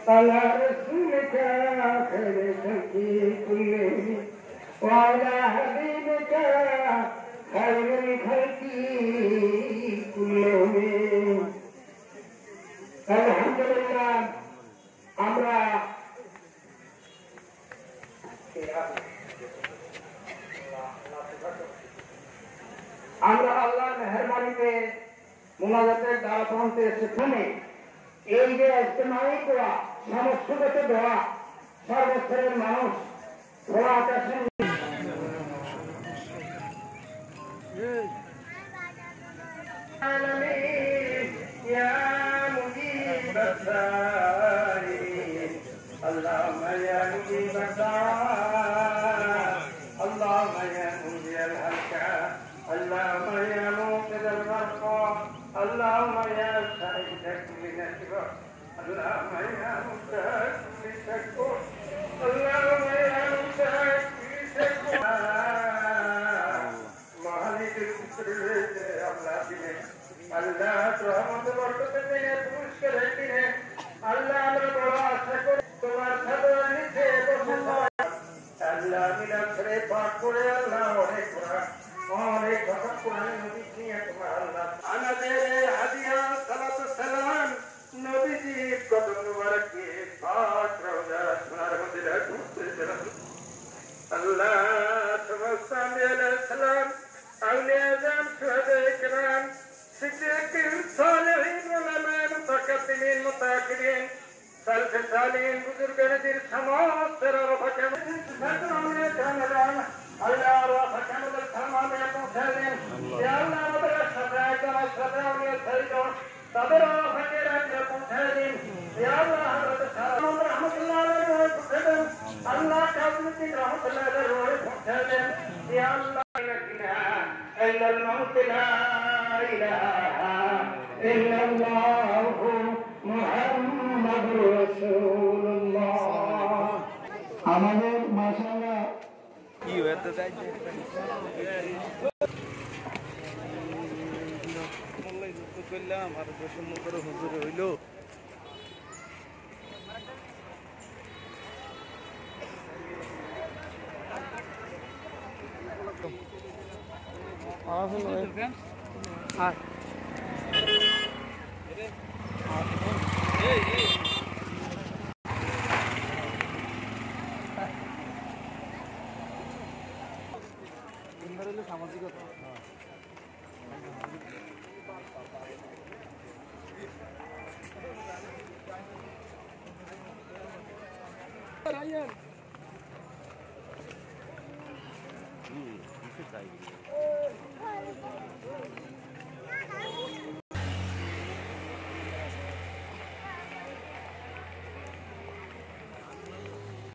على رسولك خير الخلق كلهم وعلى حبيبك خير الخلق كلهم الحمد لله আমরা আল্লাহর মেহেরবানিতে মুনাজাতের দ্বারা পৌঁছে সেখানে এই যে ইজতেমাই দোয়া সমস্তগত দোয়া সর্বস্তরের মানুষ খোলা আকাশের اللهم يا سعيد كل نشوى اللهم يا مستعد كل شكوى اللهم يا مستعد كل شكوى مالك الفطر الله دين الله رحمت بركت دين পুরস্কার দিন আল্লাহ আমরা বড় আশা করি তোমার সাদরে নিচে বসে আল্লাহ মিলাদ করে পাঠ করে আল্লাহ অনেক অনেক কথা কোরআন নবী নিয়ে তোমার আল্লাহ আমাদের হাদিয়া সালাত সালাম নবীজি কদম মুবারক কে পাক রওজা সোনার মদিনা ঘুরতে চলেন আল্লাহ সমস্ত আম্বিয়া সালাম আউলিয়া জাম শুহাদা کرام সিদ্দিকিন সালেহিন উলামা মুতাকাব্বিরিন মুতাকিরিন সালফ সালিহিন বুজুর্গানদের সমস্ত রফাকে সাদরামে জানালাম আল্লাহ রফাকামুল সামানে পৌঁছালেন ইয়া আল্লাহ আমাদের সাদায়ে সাদাউলিয়া সাইয়্যিদ তাদের রফাকে রাখতে পৌঁছালেন ইয়া আল্লাহ হযরত সালাম রাহমাতুল্লাহ আলাইহি পৌঁছালেন আল্লাহ কাউমিন রাহমাতুল্লাহ আলাইহি পৌঁছালেন ইয়া আল্লাহ إلا الموت لا إله إلا الله محمد رسول الله আমাদের মাশাআল্লাহ কি হতে যাচ্ছে মোল্লাই যুক্ত করলাম আর বৈষম্য করে হুজুর হইলো আর সামাজিকতা চাই